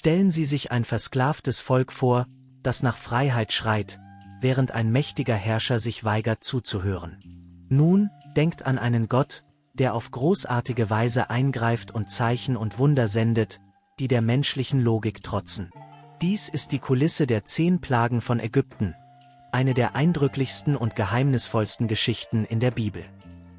Stellen Sie sich ein versklavtes Volk vor, das nach Freiheit schreit, während ein mächtiger Herrscher sich weigert zuzuhören. Nun, denkt an einen Gott, der auf großartige Weise eingreift und Zeichen und Wunder sendet, die der menschlichen Logik trotzen. Dies ist die Kulisse der 10 Plagen von Ägypten, eine der eindrücklichsten und geheimnisvollsten Geschichten in der Bibel.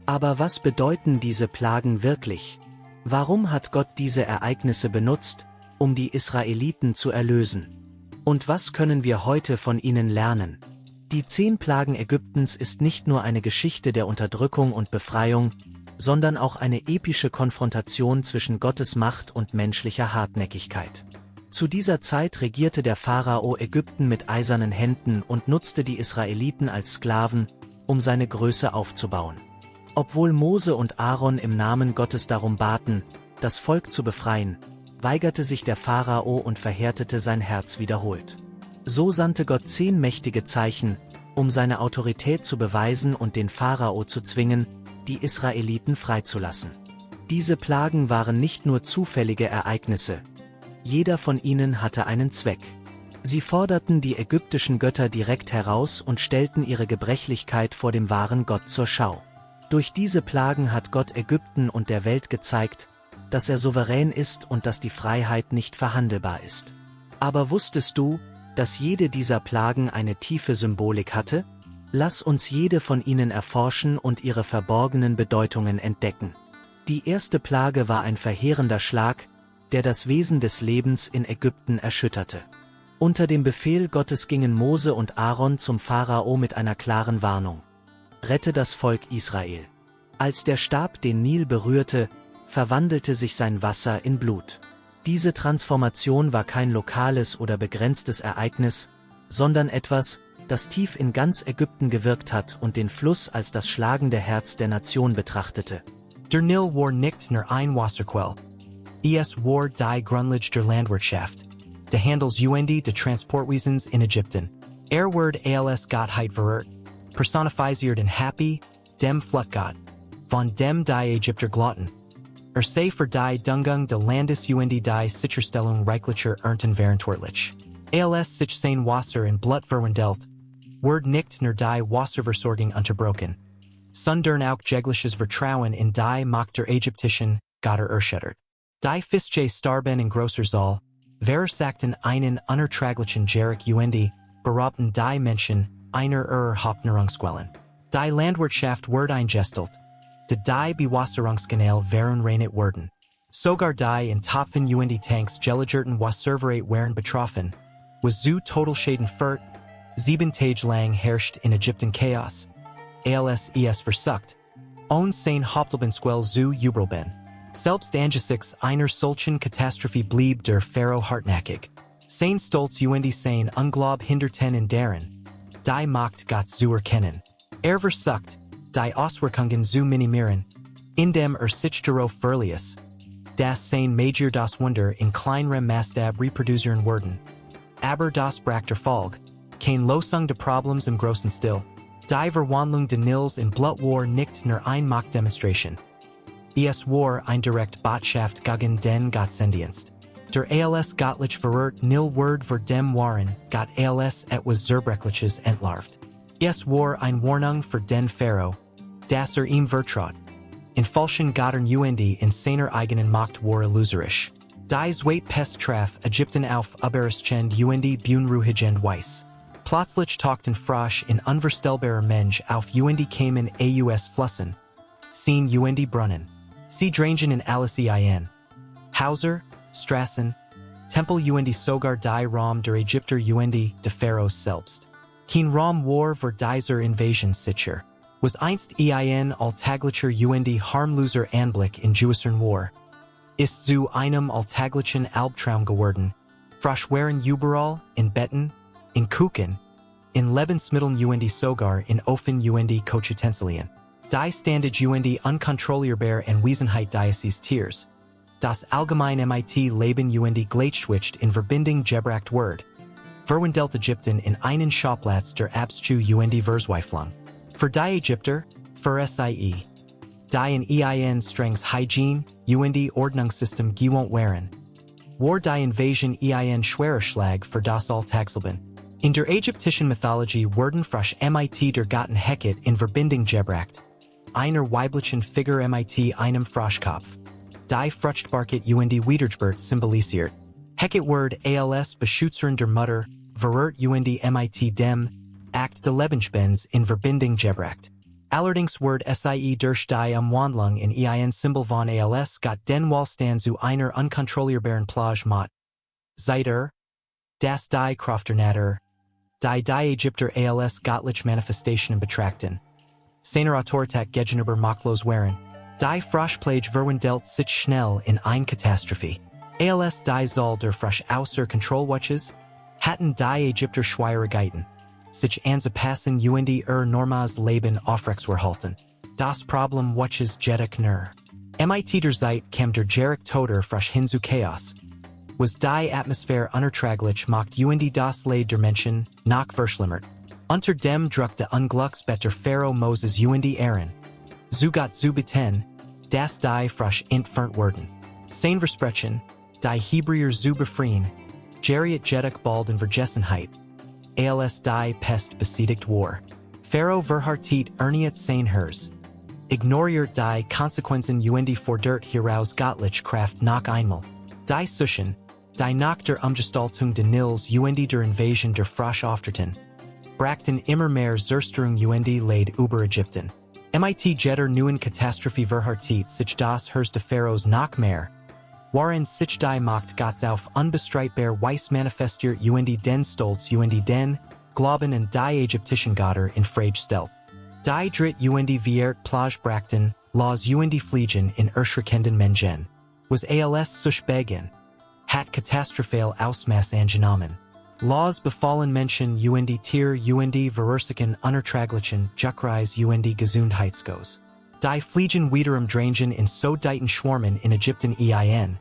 Aber was bedeuten diese Plagen wirklich? Warum hat Gott diese Ereignisse benutzt, um die Israeliten zu erlösen? Und was können wir heute von ihnen lernen? Die 10 Plagen Ägyptens ist nicht nur eine Geschichte der Unterdrückung und Befreiung, sondern auch eine epische Konfrontation zwischen Gottes Macht und menschlicher Hartnäckigkeit. Zu dieser Zeit regierte der Pharao Ägypten mit eisernen Händen und nutzte die Israeliten als Sklaven, um seine Größe aufzubauen. Obwohl Mose und Aaron im Namen Gottes darum baten, das Volk zu befreien, weigerte sich der Pharao und verhärtete sein Herz wiederholt. So sandte Gott 10 mächtige Zeichen, um seine Autorität zu beweisen und den Pharao zu zwingen, die Israeliten freizulassen. Diese Plagen waren nicht nur zufällige Ereignisse. Jeder von ihnen hatte einen Zweck. Sie forderten die ägyptischen Götter direkt heraus und stellten ihre Gebrechlichkeit vor dem wahren Gott zur Schau. Durch diese Plagen hat Gott Ägypten und der Welt gezeigt, dass er souverän ist und dass die Freiheit nicht verhandelbar ist. Aber wusstest du, dass jede dieser Plagen eine tiefe Symbolik hatte? Lass uns jede von ihnen erforschen und ihre verborgenen Bedeutungen entdecken. Die erste Plage war ein verheerender Schlag, der das Wesen des Lebens in Ägypten erschütterte. Unter dem Befehl Gottes gingen Mose und Aaron zum Pharao mit einer klaren Warnung: Rette das Volk Israel. Als der Stab den Nil berührte, verwandelte sich sein Wasser in Blut. Diese Transformation war kein lokales oder begrenztes Ereignis, sondern etwas, das tief in ganz Ägypten gewirkt hat und den Fluss als das schlagende Herz der Nation betrachtete. Der Nil war nicht nur ein Wasserquell. Es war die Grundlage der Landwirtschaft. De Handels UND de Transportwesens in Ägypten. Word als Gottheit verehrt, personifiziert in Happy, dem Flutgott, von dem die Ägypter glotten. Sei für die Dungung de Landes UND die Sicherstellung reichlicher Ernten verantwortlich. Als sich sein Wasser in Blut verwandelt, Word nicht nur die Wasserversorgung unterbrochen, sondern auch jegliches Vertrauen in die Macht der ägyptischen Götter erschüttert. Die Fische starben in großer Zahl, versagten einen unerträglichen Jerick UND, beraubten die Menschen einer Hauptnahrungsquellen. Die Landwirtschaft wurde eingestelt, die Bewasserungskanäle waren reinet worden. Sogar die in Topfen UND-Tanks gelagerten Wasservorrat waren betroffen, was zu Totalschäden führt. 7 Tage lang herrscht in Ägypten Chaos. Als versucht, sein Hauptlebenssquell zu überleben. Selbst angesichts einer solchen Katastrophe blieb der Pharao hartnäckig. Sein Stolz UND sein Unglaub hinderten in deren, die Macht Gottes zu erkennen. Versucht, die Auswirkungen zu minimieren, indem sich darauf verließ, dass sein Major das Wunder in kleinerem Maßstab reproduzieren würden. Aber das brachte Folge, kein Lösung de Problems im großen Stil. Die Verwandlung de Nils in Blut war nicht nur ein Machtdemonstration. Es war ein direkt Botschaft gegen den Gottesdienst. Der als Gottlich verehrt Nil Word für dem waren Gott als etwas Zerbrechliches entlarvt. Es war ein Warnung für den Pharao, dass ihm vertraut. In falschen Göttern UND in seiner eigenen Macht war illusorisch. Die Zweit Pest traf Ägypten auf Überraschend UND Bunruhigend Weiss. Plötzlich tauchten Frosch in unvorstellbarer Mensch auf UND kamen aus Flüssen. Seen UND Brunnen. Sie drangen in alles ein. Hauser, Strassen, Tempel UND sogar die Raum der Ägypter UND de Pharaos selbst. Kein Raum war für dieser Invasion sicher. Was einst ein alltäglicher UND harmloser Anblick in Jewisern war, ist zu einem alltäglichen Albtraum geworden. Frosch waren überall, in Betten, in Kuchen, in Lebensmitteln UND sogar in Ofen UND Kochutensilien. Die standage UND unkontrollierbar en Wesenheit dieses Tiers. Das allgemein MIT Leben UND gleichschwitcht in Verbindung gebracht Word. Verwandelt Ägypten in einen Schauplatz der Abschu UND Verzweiflung. Für die Ägypter, für SIE. Die in ein strengs Hygiene, UND Ordnungssystem gewohnt waren, war die Invasion ein schwerer Schlag für das Alltagsleben. In der ägyptischen Mythologie wurden frasch mit der Gatten Heket in Verbindung gebracht. Einer weiblichen Figur mit einem Froschkopf. Die Fruchtbarkeit und Wiedergeburt symbolisiert. Heket word als Beschützerin der Mutter, verert und mit dem Akt de Lebensbens in Verbindung gebracht. Allerdings word sie durch die Umwandlung in ein Symbol von als got den Wohlstand zu einer unkontrollierbaren Plage mot. Zeiter, das die Krafternatur, die Ägypter als göttliche Manifestationen betrachten. Seiner Autorität gegenüber machtlos waren. Die Froschplage verwandelt sich schnell in eine Katastrophe. Als die Zahl der Frosch außer Kontrollwatches, hatten die Ägypter Schwierigkeiten, sich anzupassen und normales Leben aufrechtzuerhalten. Das Problem watches jedoch nur. Mit der Zeit kam der Jerick Toder frisch hin zu Chaos. Was die Atmosphäre unerträglich macht und das Leben der Menschen noch verschlimmert. Unter dem Druck der Unglücksbetter Pharaoh Moses und Aaron. So got zu beten, dass die frisch entfernt wurden. Sein Versprechen, die Hebräer zu befreien, geriet jedoch bald in Vergessenheit. Als die Pest besiegt war. Pharaoh verhartet erniet sein Hers. Ignoriert die Konsequenzen und fordert hieraus göttliche Kraft noch einmal. Die Suchen, die nach der Umgestaltung des Nils und der Invasion der Frosch auftreten, brachten immer mehr Zerstörung und Leid über Ägypten. Mit jeder neuen Katastrophe verhartet sich das Hers des Pharaos noch mehr, waren sich die Macht Gottes auf unbestreitbar Weis manifestiert und den Stolz und den Glauben an die ägyptischen Götter in Frage stellt. Die Dritt und Viert Plage brachten, Laws und Fliegen in erschreckenden Menschen. Was als sich Beginn, hat katastrophal Ausmaß angenommen. Laws befallen Menschen und Tier und verursachen unerträglichen Juckreis und Gesundheitsgos. Die Fliegen wiederum drängen in so deiten Schwarmen in Ägypten ein,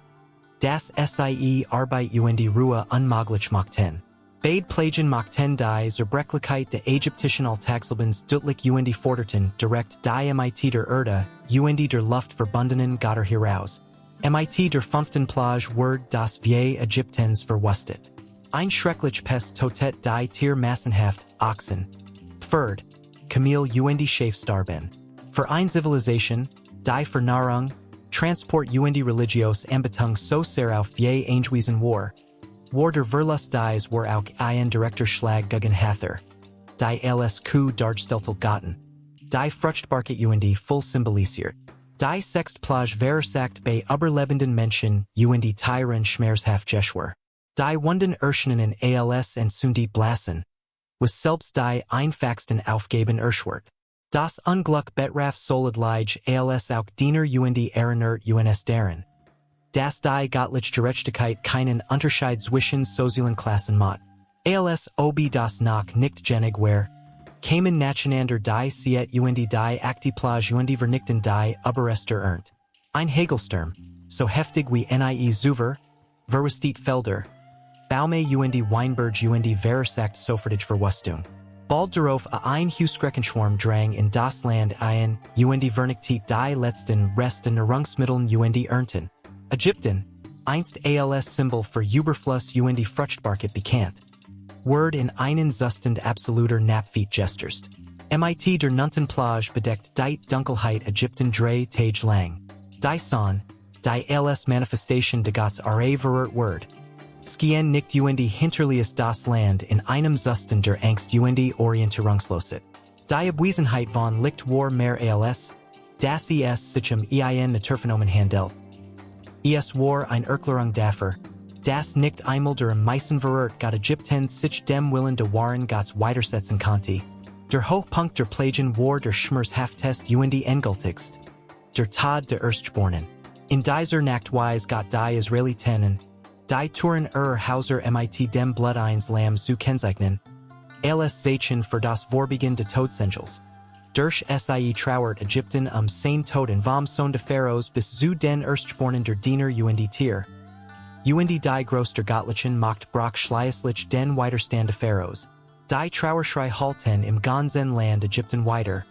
das sie Arbeit und Ruhe unmöglich machten. Beide Plagen machten die Zerbrechlichkeit der ägyptischen Alltagslebens deutlich und forderten direkt die mit der Erde und der Luft verbundenen Götter heraus. Mit der 5. Plage ward das Vie Ägyptens verwüstet. Ein schrecklich Pest totet die Tier massenhaft, Ochsen, Pferd, Kamel und Schaf starben. Für eine Zivilisation, die Vernahrung, Transport und religios Anbetung so sehr auf Vie angewiesen war der Verlust dies war auch ein direkter Schlag gegen Hather. Die als Kuh dargestellte Gatten. Die Fruchtbarkeit und voll symbolisiert. Die 6. Plage versagt bei überlebenden Menschen und Tieren schmerzhaft geschwar. Die Wunden erscheinen als entzündet blassen, was selbst die einfachsten Aufgaben erschwert. Das Unglück betraf solid Leid als auch Diener und Erinnert uns daran, dass die göttliche Gerechtigkeit keinen Unterschied zwischen sozialen Klassen macht. Als ob das noch nicht genig war, kamen nacheinander die Siet und die Akti Plage und vernichten die Überreste ernt. Ein Hagelsturm, so heftig wie nie zuvor, verwüstet Felder, Baume und Weinberg und versagt sofortige Verwüstung. Bald darauf ein Husskreckenschwarm drang in das Land ein und vernichtet die letzten Resten Nahrungsmitteln und ernten. Ägypten, einst als Symbol für Überfluss und Fruchtbarkeit bekannt, word in einen Zustand absoluter Napfeet gesterst. Mit der 9. Plage bedeckt die Dunkelheit Ägypten 3 Tage lang. Die Son, die als Manifestation de Gottes verert word. Skien nicht und hinterließ das Land in einem Zustand der Angst und Orientierungslosigkeit. Die Abwesenheit von Licht war mehr als, das sich ein Naturphänomen handelt. Es war ein Erklärung dafür, das nicht einmal der meisten verert Gott Ägyptens sich dem Willen de Waren Gottes weitersetzen konnte. Der Hochpunkt der Plagen war der schmerzhaftest und endgültigst, der Tod der Erstgeborenen. In dieser Nachtweise Gott die Israeliten, die Touren Hauser mit dem Blut eines Lamms zu kennzeichnen, als Zeichen für das Vorbeginn der Todesengels. Durch sie trauert Ägypten sein Toten vom Sohn de Pharaos bis zu den Erstgeborenen der Diener und Tier. Und die größter Göttlichen Macht brach schließlich den Widerstand de Pharaos. Die Trauerschrei halten im ganzen Land Ägypten weiter,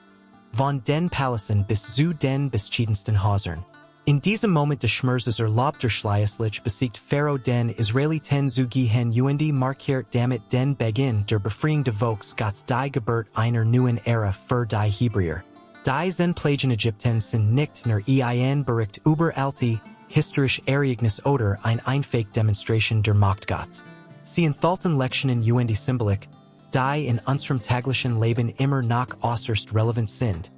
von den Palästen bis zu den beschiedensten Häusern. In diesem Moment des Schmerzes erlaubt der Schleißlich besiegt Pharaoh den Israeliten zu gehen und markiert damit den Beginn der Befreiung des Volks Gottes die Geburt einer neuen Ära für die Hebräer. Die Zehn Plagen Ägyptens sind nicht nur ein Bericht über alte, historische Ereignisse oder eine einfache Demonstration der Macht Gottes. Sie enthalten Lektionen und Symbolik, die in unserem täglichen Leben immer noch äußerst relevant sind.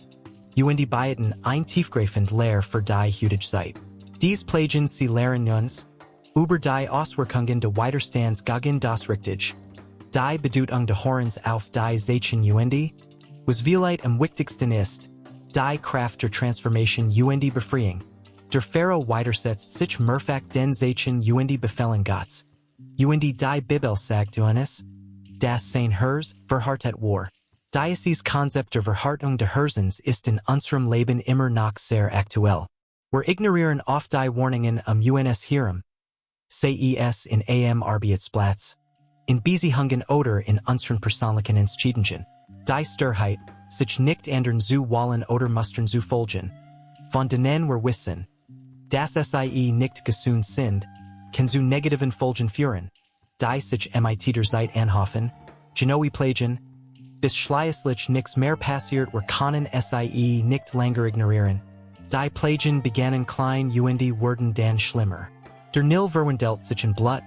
Und beiden ein tiefgreifend Lehr für die heutige Zeit. Dies Plagen sie lehren uns über die Auswirkungen des Widerstands gegen das Richtige, die Bedeutung des Horens auf die Zeichen und, was vielleicht am wichtigsten ist, die Kraft der Transformation und Befreiung. Der Pharaoh widersetzt sich mehrfach den Zeichen und Befehlen Gottes. Und die Bibel sagt uns, dass sein Herz verhartet war. Dieses Konzept der Verhartung des Herzens ist in unserem Leben immer noch sehr aktuell. Wir ignorieren oft die Warnungen uns Hirn, CES in am Arbeitsplatz, in Beziehungen oder in unseren persönlichen Entscheidungen. Die Sturheit, sich nicht anderen zu wollen oder mustern zu folgen. Von denen wir wissen, dass sie nicht gesund sind, kann zu negativen Folgen führen. Die sich mit der Zeit anhoffen, Genoe Plagen, bis schleißlich nichts mehr passiert, wir können sie nicht länger ignorieren. Die Plagen begannen klein und wurden dann schlimmer. Der Nil verwandelt sich in Blut,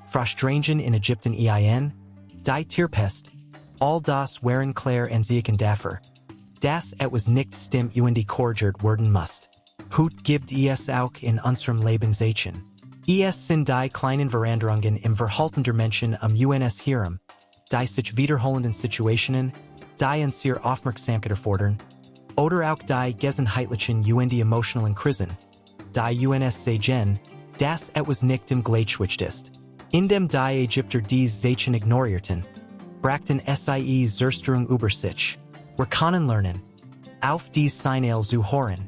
Frostrangen in Ägypten die Tierpest, all das waren klar Ansieken dafür. Das etwas nicht stimmt und korrigiert werden muss. Hut gibt es auch in unserem Leben Zeichen. Es sind die kleinen Veränderungen im Verhalten der Menschen uns Hirn, die sich wiederholenden Situationen, die uns sehr Aufmerksamkeit erfordern, oder auch die gesamtheitlichen und emotionalen Krisen, die uns sehen, dass etwas nicht im Gleichgewicht ist. Indem die Ägypter dies Zeichen ignorierten, brachten sie Zerstörung über sich. Wir können lernen, auf dies Signal zu hören,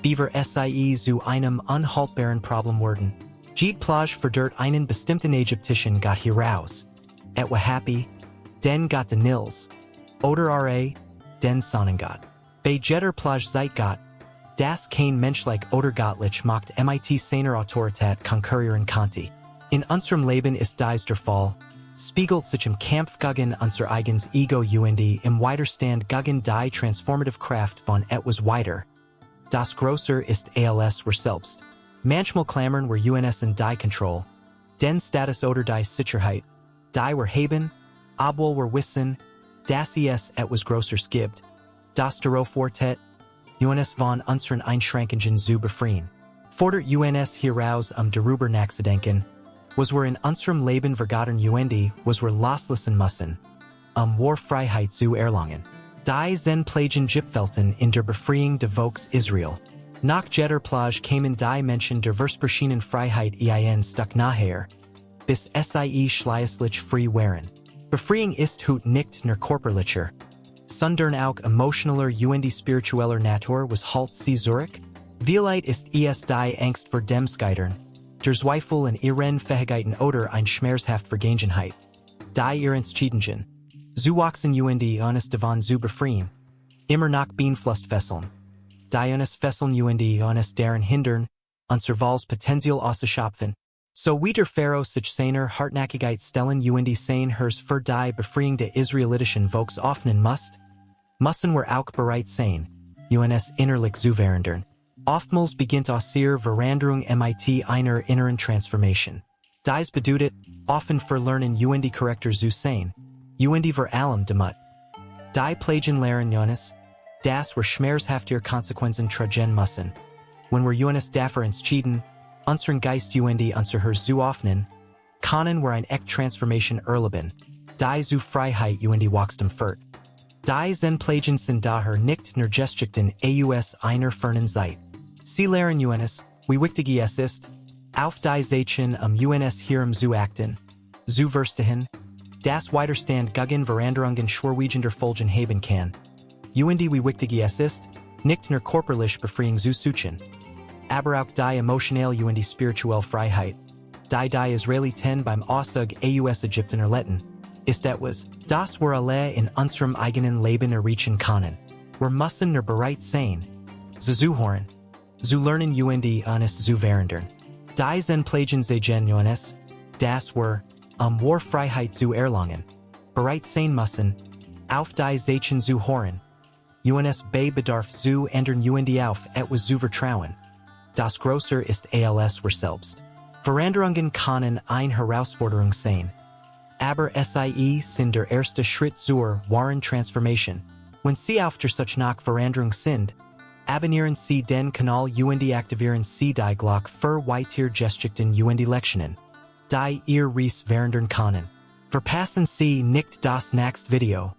bevor sie zu einem unhaltbaren Problem werden. Jede Plage verdert einen bestimmten ägyptischen Gott heraus, etwa Happy, den Gott de Nils, oder Ra, den Sonnengott. Bei jeder Plage seit Gott, das kein menschlich oder göttlich macht mit seiner Autorität konkurrieren konnte. In unserem Leben ist dies der Fall, spiegelt sich im Kampf gegen unser eigenes Ego und im Widerstand gegen die transformative Kraft von etwas weiter. Das Größer ist als wir selbst. Manchmal klammern wir uns in die Control, den Status oder die Sicherheit, die wir haben, obwohl wir wissen, dass es etwas Größeres gibt, das darauf wartet, uns von unseren Einschränkungen zu befreien. Fordert uns heraus darüber nachzudenken, was wir in unserem Leben vergattern und was wir loslassen müssen, war Freiheit zu erlangen. Die Zehn Plagen gipfelten in der Befreiung des Volks Israel. Nach jeder Plage kamen die Menschen der versprochenen Freiheit ein Stück nachher, bis sie schleißlich frei waren. Befreiung ist hut nicht nur körperlicher, sondern auch emotionaler und spiritueller Natur, was halt sie zurück. Vielleicht ist es die Angst vor dem Scheitern, der Zweifel in ihren Fähigkeiten oder ein schmerzhaft Vergangenheit. Die ihren Entscheidungen, zu wachsen und uns davon zu befreien, immer noch beeinflusst fesseln. Die uns fesseln und uns daran hindern, unser Wahls Potenzial auszuschöpfen. So wie der Pharaoh sich seiner Hartnäckigkeit stellen und sein Herz für die Befreiung der israelitischen Volks öffnen müssen wir auch bereit sein, uns innerlich zu verändern. Oftmals beginnt unsere Veränderung mit einer inneren Transformation. Dies bedeutet, offen verlernen und Charakter zu sein, und vor allem damit. Die Plagen lehren uns, dass wir schmerzhaftere Konsequenzen tragen müssen. Wenn wir uns dafür entschieden, unseren Geist und unser Herz zu öffnen, können wir eine echte Transformation erleben, die zu Freiheit und Wachstum führt. Die Zehn Plagen sind daher nicht nur Geschichten aus einer fernen Zeit. Sie lehren uns, wie wichtig es ist, auf die Zeichen uns Hirn zu achten, zu verstehen, dass Widerstand gegen Veränderungen schwerwiegender Folgen haben kann. Und wie wichtig es ist, nicht nur körperlich Befreiung zu suchen, aber auch die emotionelle und spirituelle Freiheit, die Israeliten beim Auszug aus Ägypten erlitten, ist etwas, das wir alle in unserem eigenen Leben erreichen können. Wir müssen nur bereit sein, zu hören, Zu lernen eines zu verändern. Die Plagen Ägyptens, das war Freiheit zu erlangen. Bereit sein müssen, auf die Zeichen zu hören. Uns bei Bedarf zu ändern auf etwas zu vertrauen. Das Größer ist als wir selbst. Veränderungen können eine Herausforderung sein. Aber sie sind der erste Schritt zur wahren Transformation. Wenn Sie auf der Suche nach Veränderung sind, abonnieren Sie den Kanal aktivieren Sie die Glocke für weitere Geschichten Lektionen, die ihr verändern können. Verpassen Sie nicht das nächste Video.